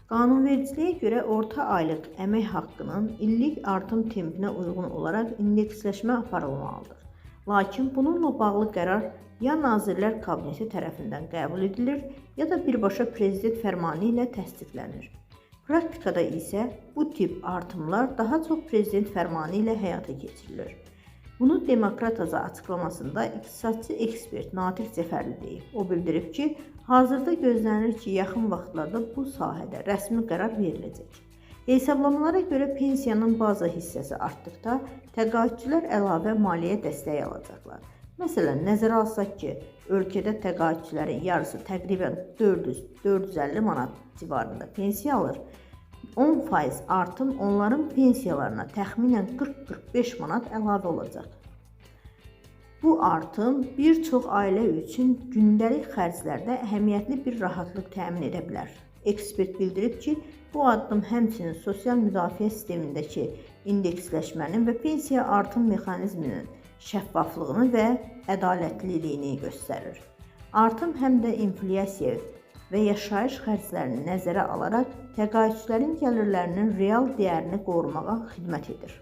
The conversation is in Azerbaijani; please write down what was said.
Qanunvericiliyə görə orta aylıq əmək haqqının illik artım tempinə uyğun olaraq indeksləşmə aparılmalıdır. Lakin bununla bağlı qərar ya Nazirlər Kabineti tərəfindən qəbul edilir, ya da birbaşa Prezident fərmanı ilə təsdiqlənir. Praktikada isə bu tip artımlar daha çox Prezident fərmanı ilə həyata keçirilir. Bunu Demokrat Aza açıqlamasında iqtisadçı ekspert Natiq Cəfərli deyib. O bildirib ki, hazırda gözlənilir ki, yaxın vaxtlarda bu sahədə rəsmi qərar veriləcək. Hesablamalara görə pensiyanın baza hissəsi artdıqda təqaüdçülər əlavə maliyyə dəstəyi alacaqlar. Məsələn, nəzərə alsaq ki, ölkədə təqaüdçülərin yarısı təqribən 400-450 manat civarında pensiya alır. 10% artım onların pensiyalarına təxminən 40-45 manat əlavə olacaq. Bu artım bir çox ailə üçün gündəlik xərclərdə əhəmiyyətli bir rahatlıq təmin edə bilər. Ekspert bildirib ki, bu addım həmçinin sosial müdafiə sistemindəki indeksləşmənin və pensiya artım mexanizminin şəffaflığını və ədalətliliyini göstərir. Artım həm də inflyasiya və yaşayış xərclərini nəzərə alaraq təqaüdçülərin gəlirlərinin real dəyərini qorumağa xidmət edir.